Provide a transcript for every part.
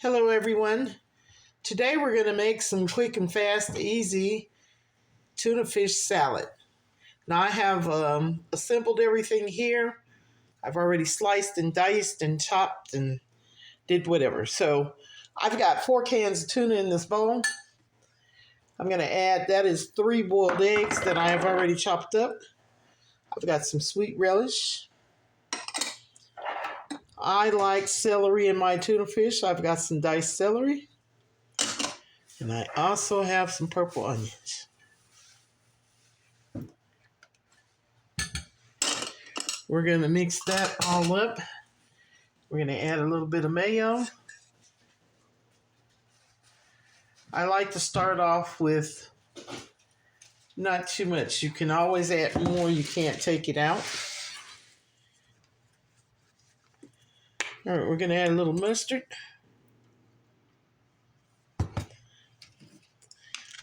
Hello everyone. Today we're going to make some quick and fast, easy tuna fish salad. Now I have assembled everything here. I've already sliced and diced and chopped and did whatever. So I've got 4 cans of tuna in this bowl. I'm going to add, that is 3 boiled eggs that I have already chopped up. I've got some sweet relish. I like celery in my tuna fish. I've got some diced celery. And I also have some purple onions. We're going to mix that all up. We're going to add a little bit of mayo. I like to start off with not too much. You can always add more. You can't take it out. All right, we're going to add a little mustard.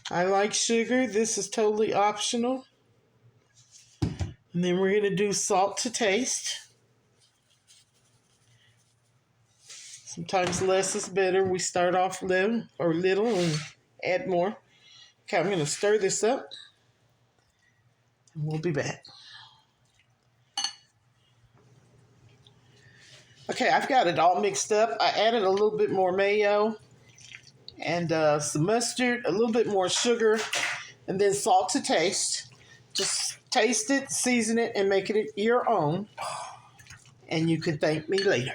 I like sugar. This is totally optional. And then we're going to do salt to taste. Sometimes less is better. We start off little and add more. Okay, I'm going to stir this up. And we'll be back. Okay, I've got it all mixed up. I added a little bit more mayo and some mustard, a little bit more sugar, and then salt to taste. Just taste it, season it, and make it your own. And you can thank me later.